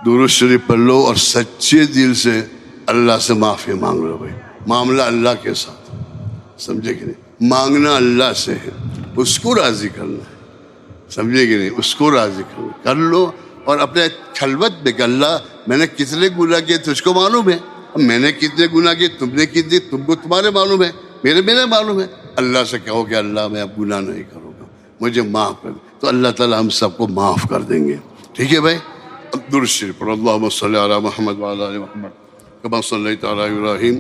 درود شریف پڑھ لو اور سچے دل سے اللہ سے معافی مانگ لو بھائی. معاملہ اللہ کے ساتھ، سمجھے کہ نہیں؟ مانگنا اللہ سے ہے، اس کو راضی کرنا ہے، سمجھے کہ نہیں؟ اس کو راضی کرنا کر لو. اور اپنے خلوت میں کہ اللہ میں نے کتنے گناہ کیے تجھ کو معلوم ہے، میں نے کتنے گناہ کیے تم نے کتنے، تم کو تمہارے معلوم ہے، میرے معلوم ہے. اللہ سے کہو کہ اللہ میں اب گناہ نہیں کروں گا، مجھے معاف کر دیں، تو اللہ تعالیٰ ہم سب کو معاف کر دیں گے. ٹھیک ہے بھائی؟ اب درود شریف پڑھو. اللہم صلی علی محمد وعلی آل محمد کما صلیت علی ابراہیم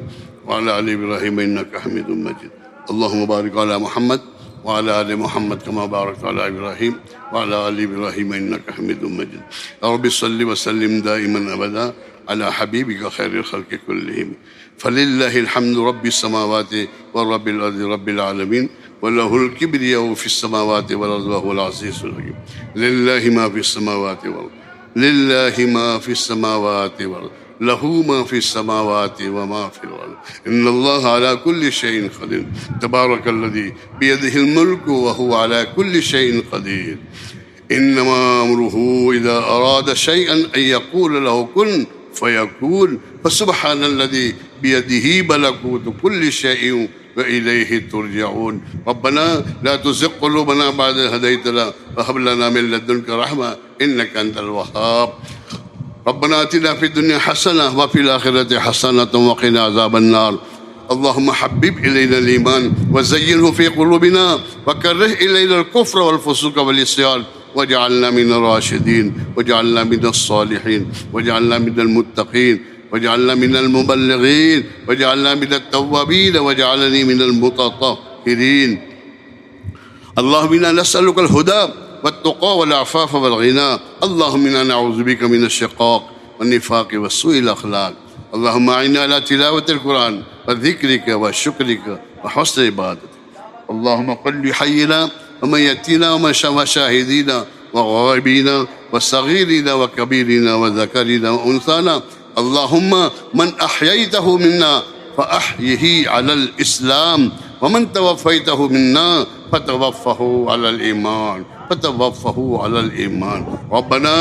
وعلی آل ابراہیم انک حمید مجید. اللہم بارک علی محمد وعلی آل محمد کما بارکت علی ابراہیم وعلی آل ابراہیم انک حمید مجید. رب صلی وسلم دائما ابدا علی حبیبک خیر الخلق کلہم. فللہ الحمد رب السماوات ورب الارض رب العالمین وَلَهُ الْكِبْرِيَاءُ فِي السَّمَاوَاتِ وَالْأَرْضِ وَهُوَ الْعَزِيزُ الْحَكِيمُ. لِلَّهِ مَا فِي السَّمَاوَاتِ وَالْأَرْضِ لِلَّهِ مَا فِي السَّمَاوَاتِ وَالْأَرْضِ لَهُ مَا فِي السَّمَاوَاتِ وَمَا فِي الْأَرْضِ إِنَّ اللَّهَ عَلَى كُلِّ شَيْءٍ قَدِيرٌ. تَبَارَكَ الَّذِي بِيَدِهِ الْمُلْكُ وَهُوَ عَلَى كُلِّ شَيْءٍ قَدِيرٌ. إِنَّمَا أَمْرُهُ إِذَا أَرَادَ شَيْئًا أَن يَقُولَ لَهُ كُن فَيَكُونُ. فَسُبْحَانَ الَّذِي بِيَدِهِ مَلَكُوتُ كُلِّ شَيْءٍ وَإِلَيْهِ تُرْجَعُونَ. رَبَّنَا لَا تُزِغْ قُلُوبَنَا بَعْدَ إِذْ هَدَيْتَنَا وَهَبْ لَنَا مِن لَّدُنكَ رَحْمَةً إِنَّكَ أَنتَ الْوَهَّابُ. رَبَّنَا آتِنَا فِي الدُّنْيَا حَسَنَةً وَفِي الْآخِرَةِ حَسَنَةً وَقِنَا عَذَابَ النَّارِ. اللهم حبب إلينا الإيمان وزينه في قلوبنا وكره إلينا الكفر والفسوق والعصيان واجعلنا من الراشدين واجعلنا من الصالحين واجعلنا من المتقين واجعلنا من المبلغين واجعلنا من التوابين واجعلني من المتطهرين. اللهم إنا نسألك الهدى والتقى والعفاف والغنى. اللهم إنا نعوذ بك من الشقاق والنفاق والسوء الأخلاق. اللهم أعنا على تلاوة القرآن وذكرك وشكرك وحسن عبادتك. اللهم قل حينا وميتنا وشاهدينا وغائبينا وصغيرنا وكبيرنا وذكرنا وأنثانا. اللهم من أحييته منا فأحيه على الإسلام ومن توفيته منا فتوفه على الإيمان ربنا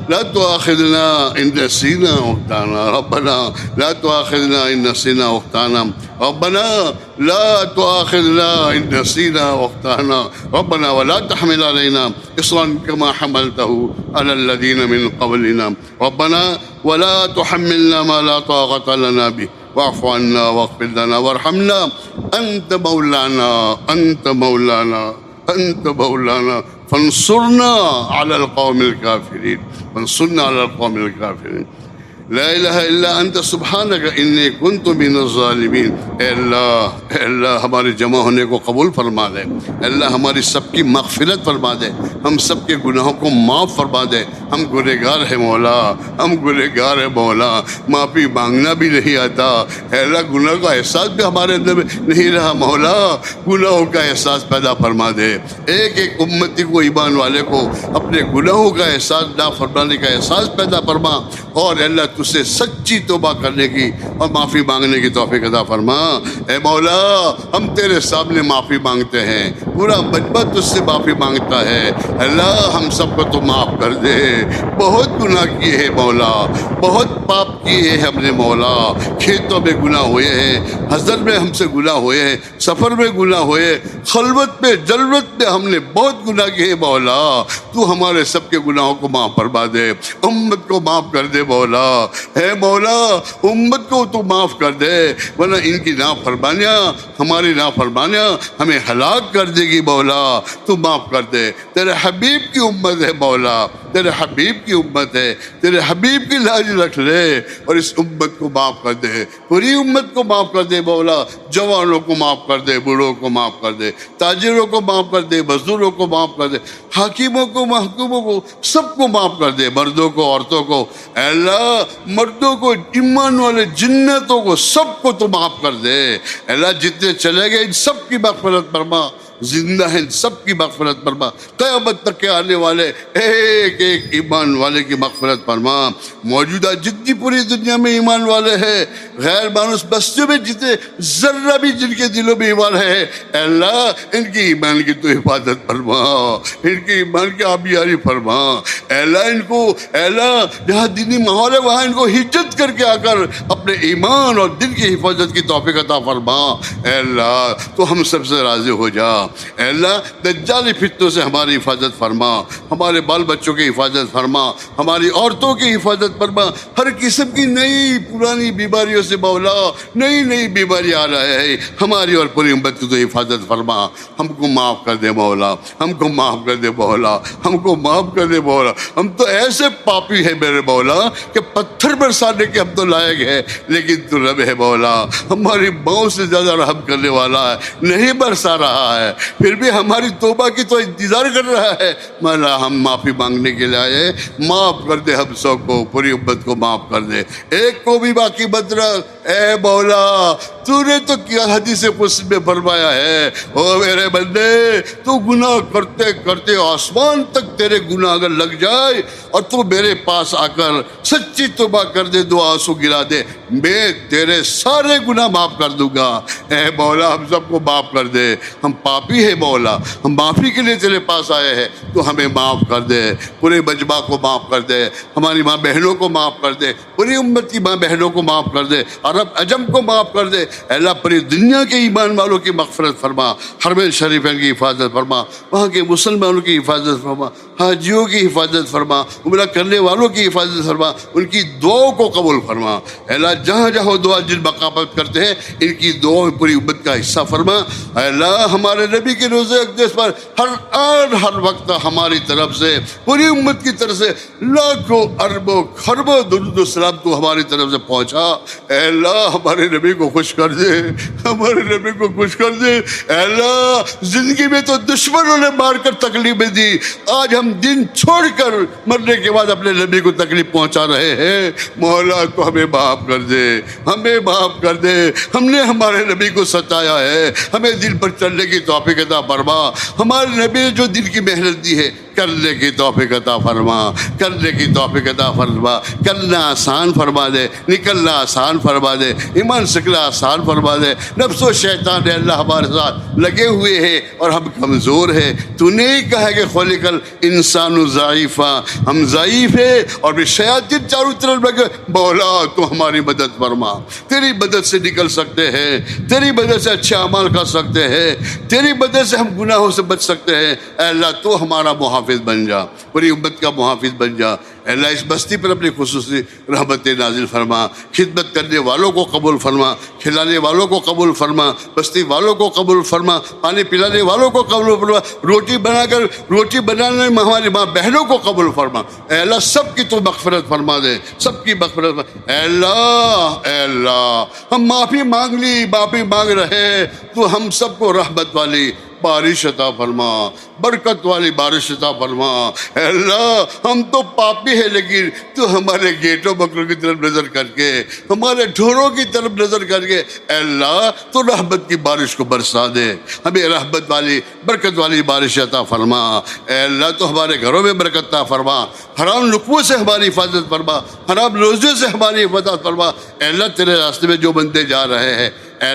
لا تؤاخذنا إن نسينا واخطأنا. ربنا لا تؤاخذنا إن نسينا واخطأنا. ربنا لا تؤاخذنا إن نسينا واخطأنا. ربنا ولا تحمل علينا إصرا كما حملته على الذين من قبلنا. ربنا ولا تحملنا ما لا طاقة لنا به واعف عنا واغفر لنا وارحمنا أنت مولانا فانصرنا على القوم الكافرين. لا الہ الا انت سبحانک انی کنت من الظالمین. اے اللہ ہمارے جمع ہونے کو قبول فرما دے. اے اللہ ہماری سب کی مغفرت فرما دے، ہم سب کے گناہوں کو معاف فرما دے. ہم گنہگار ہیں مولا، معافی مانگنا بھی نہیں آتا. اے اللہ گناہ کا احساس بھی ہمارے اندر نہیں رہا مولا، گناہوں کا احساس پیدا فرما دے. ایک امتی کو، ایمان والے کو اپنے گناہوں کا احساس، نافرمانی کا احساس پیدا فرما. اور اللہ تجھ سے سچی توبہ کرنے کی اور معافی مانگنے کی توفیق عطا فرما. اے مولا ہم تیرے سامنے معافی مانگتے ہیں، پورا مجمع تجھ سے معافی مانگتا ہے. اللہ ہم سب کو تو معاف کر دے. بہت گناہ کیے ہیں مولا، بہت پاپ کیے ہیں ہم نے مولا. کھیتوں میں گناہ ہوئے ہیں، حضر میں ہم سے گناہ ہوئے ہیں، سفر میں گناہ ہوئے، خلوت میں جلوت میں ہم نے بہت گناہ کیے ہیں مولا. تو ہمارے سب کے گناہوں کو معاف فرما دے، امت کو معاف کر دے مولا. اے مولا امت کو تو معاف کر دے، ورنہ ان کی نافرمانیاں، ہماری نافرمانیاں ہمیں ہلاک کر دے گی مولا. تو معاف کر دے. تیرے حبیب کی امت ہے مولا، تیرے حبیب کی امت ہے، تیرے حبیب کی لاج رکھ لے اور اس امت کو معاف کر دے. پوری امت کو معاف کر دے مولا. جوانوں کو معاف کر دے، بوڑھوں کو معاف کر دے، تاجروں کو معاف کر دے، مزدوروں کو معاف کر دے، حاکموں کو، محکوموں کو، سب کو معاف کر دے. مردوں کو، عورتوں کو. اے اللہ مردوں کو، ایمان والے جنتوں کو، سب کو تو معاف کر دے. اللہ جتنے چلے گئے ان سب کی مغفرت فرما. زندہ ہیں سب کی مغفرت فرما، قیامت تک کے آنے والے ایک ایک ایمان والے کی مغفرت فرما، موجودہ جتنی پوری دنیا میں ایمان والے ہیں، غیر مانوس بستیوں میں جتنے ذرہ بھی جن کے دلوں میں ایمان ہے، اے اللہ ان کی ایمان کی تو حفاظت فرما، ان کے ایمان کی آبیاری فرما، اے اللہ ان کو، اے اللہ جہاں دینی ماحول ہے وہاں ان کو ہجرت کر کے آ کر اپنے ایمان اور دل کی حفاظت کی توفیق عطا فرما، اے اللہ تو ہم سب سے راضی ہو جا، اے اللہ دجالی فتنوں سے ہماری حفاظت فرما، ہمارے بال بچوں کی حفاظت فرما، ہماری عورتوں کی حفاظت فرما، ہر قسم کی نئی پرانی بیماریوں سے مولا، نئی نئی بیماری آ رہے ہیں، ہماری اور پوری امت کی تو حفاظت فرما، ہم کو معاف کر دے مولا، ہم کو معاف کر دے مولا، ہم کو معاف کر دے مولا، ہم تو ایسے پاپی ہیں میرے مولا کہ پتھر برسانے کے ہم تو لائق ہیں، لیکن تو رب ہے مولا، ہماری ماؤں سے زیادہ رحم کرنے والا ہے، نہیں برسا رہا ہے، پھر بھی ہماری توبہ کی تو انتظار کر رہا ہے، مولا ہم معافی مانگنے کے لیے آئے، معاف کر دے ہم سب کو، پوری امت کو معاف کر دے، ایک کو بھی باقی مت رکھ، اے مولا تو نے تو کیا حدیث قدسی میں فرمایا ہے، او میرے بندے تو گناہ کرتے کرتے آسمان تک تیرے گناہ اگر لگ جائے اور تو میرے پاس آ کر سچی توبہ کر دے، دو آنسو گرا دے، میں تیرے سارے گناہ معاف کر دوں گا، اے مولا ہم سب کو معاف کر دے، ہم پاپی ہیں مولا، ہم معافی کے لیے تیرے پاس آئے ہیں، تو ہمیں معاف کر دے، پورے مجمع کو معاف کر دے، ہماری ماں بہنوں کو معاف کر دے، پوری امت کی ماں بہنوں کو معاف کر دے، عرب عجم کو معاف کر دے، اے اللہ پوری دنیا کے ایمان والوں کی مغفرت فرما، حرمین شریفین کی حفاظت فرما، وہاں کے مسلمانوں کی حفاظت فرما، حاجیوں کی حفاظت فرما، عمرہ کرنے والوں کی حفاظت فرما، ان کی دعاؤں کو قبول فرما، اے اللہ جہاں جہاں دعا جن مقامات کرتے ہیں ان کی دعاؤں میں پوری امت کا حصہ فرما، اے اللہ ہمارے نبی کے روزے اقدس پر ہر آن ہر وقت ہماری طرف سے پوری امت کی طرف سے لاکھوں اربوں خربوں درود و سلام تو ہماری طرف سے پہنچا، اے اللہ ہمارے نبی کو خوش کر دے، ہمارے نبی کو خوش کر دے، اے اللہ زندگی میں تو دشمنوں نے مار کر تکلیفیں دی، آج ہم دن چھوڑ کر مرنے کے بعد اپنے نبی کو تکلیف پہنچا رہے ہیں، مولا تو ہمیں معاف کر دے، ہمیں معاف کر دے، ہم نے ہمارے نبی کو ستایا ہے، ہمیں دل پر چلنے کی توفیق عطا فرما، ہمارے نبی نے جو دل کی محنت دی ہے کرنے کی توفیق عطا فرما، کرنے کی توفیق عطا فرما، کرنا آسان فرما دے، نکلنا آسان فرما دے، ایمان سکنا آسان فرما دے، نفس و شیطان اللہ ہمارے ساتھ لگے ہوئے ہیں اور ہم کمزور ہیں، تو نے ہی کہا کہ خلق الانسان ضعیفا، ہم ضعیف ہیں اور بھی شیاطین چاروں طرف لگے، مولا تو ہماری مدد فرما، تیری مدد سے نکل سکتے ہیں، تیری مدد سے اچھے اعمال کر سکتے ہیں، تیری مدد سے ہم گناہوں سے بچ سکتے ہیں، اے اللہ تو ہمارا محافظ بن جا، پوری امت کا محافظ بن جا، اے اللہ اس بستی پر اپنی خصوصی رحمت نازل فرما، خدمت کرنے والوں کو قبول فرما، کھلانے والوں کو قبول فرما، بستی والوں کو قبول فرما، پانی پلانے والوں کو قبول فرما، روٹی بنانے میں ہماری ماں بہنوں کو قبول فرما، اے اللہ سب کی تو مغفرت فرما دے، سب کی مغفرت فرما، اے اللہ ہم معافی مانگ رہے ہیں، تو ہم سب کو رحمت والی بارش عطا فرما، برکت والی بارش عطا فرما، اے اللہ ہم تو پاپی ہیں لیکن تو ہمارے گیٹوں بکروں کی طرف نظر کر کے، ہمارے ڈھوروں کی طرف نظر کر کے، اے اللہ تو رحمت کی بارش کو برسا دے، ہمیں رحمت والی برکت والی بارش عطا فرما، اے اللہ تو ہمارے گھروں میں برکت عطا فرما، حرام لقموں سے ہماری حفاظت فرما، حرام روزیوں سے ہماری حفاظت فرما، اے اللہ تیرے راستے میں جو بندے جا رہے ہیں، اے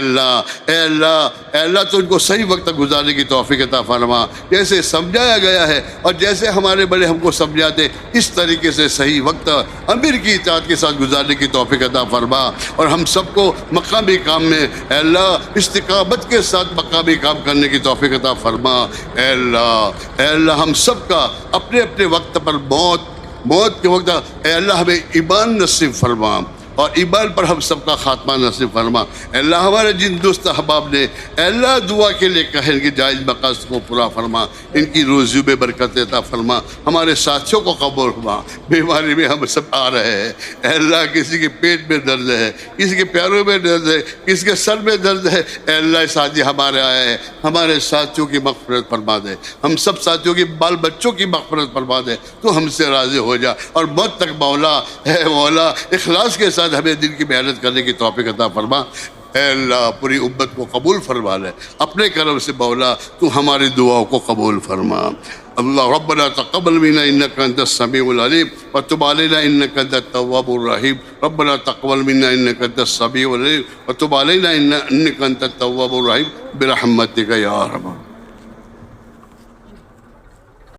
اللہ تو ان کو صحیح وقت گزارنے کی توفیق عطا فرما، جیسے سمجھایا گیا ہے اور جیسے ہمارے بڑے ہم کو سمجھاتے اس طریقے سے صحیح وقت امیر کی اطاعت کے ساتھ گزارنے کی توفیق عطا فرما، اور ہم سب کو مقامی کام میں اے اللہ استقامت کے ساتھ مقامی کام کرنے کی توفیق عطا فرما، اے اللہ ہم سب کا اپنے اپنے وقت پر موت کے وقت اے اللہ ہمیں ایمان نصیب فرما، اور ایمان پر ہم سب کا خاتمہ نصیب فرما، اے اللہ ہمارے جن دوست احباب نے اے اللہ دعا کے لیے کہے ان کی جائز مقاصد کو پورا فرما، ان کی روزیوں میں برکت عطا فرما، ہمارے ساتھیوں کو قبول فرما، بیماری میں ہم سب آ رہے ہیں، اے اللہ کسی کے پیٹ میں درد ہے، کسی کے پیروں میں درد ہے، کسی کے سر میں درد ہے، اے اللہ ساتھی ہمارے آئے ہیں، ہمارے ساتھیوں کی مغفرت فرما دے، ہم سب ساتھیوں کی بال بچوں کی مغفرت فرما دے، تو ہم سے راضی ہو جا، اور موت تک مولا اے مولا اخلاص کے ساتھ ہمیں دل کی محنت کرنے کی توفیق عطا فرما، اے اللہ پوری امت کو قبول فرما لے اپنے کرم سے مولا، تو ہماری دعاؤں کو قبول فرما۔ اللہ ربنا تقبل منا انك انت السميع العليم وتب علينا انك انت التواب الرحيم، ربنا تقبل منا انك انت السميع العليم وتب علينا انك انت التواب الرحيم برحمتك يا ارحم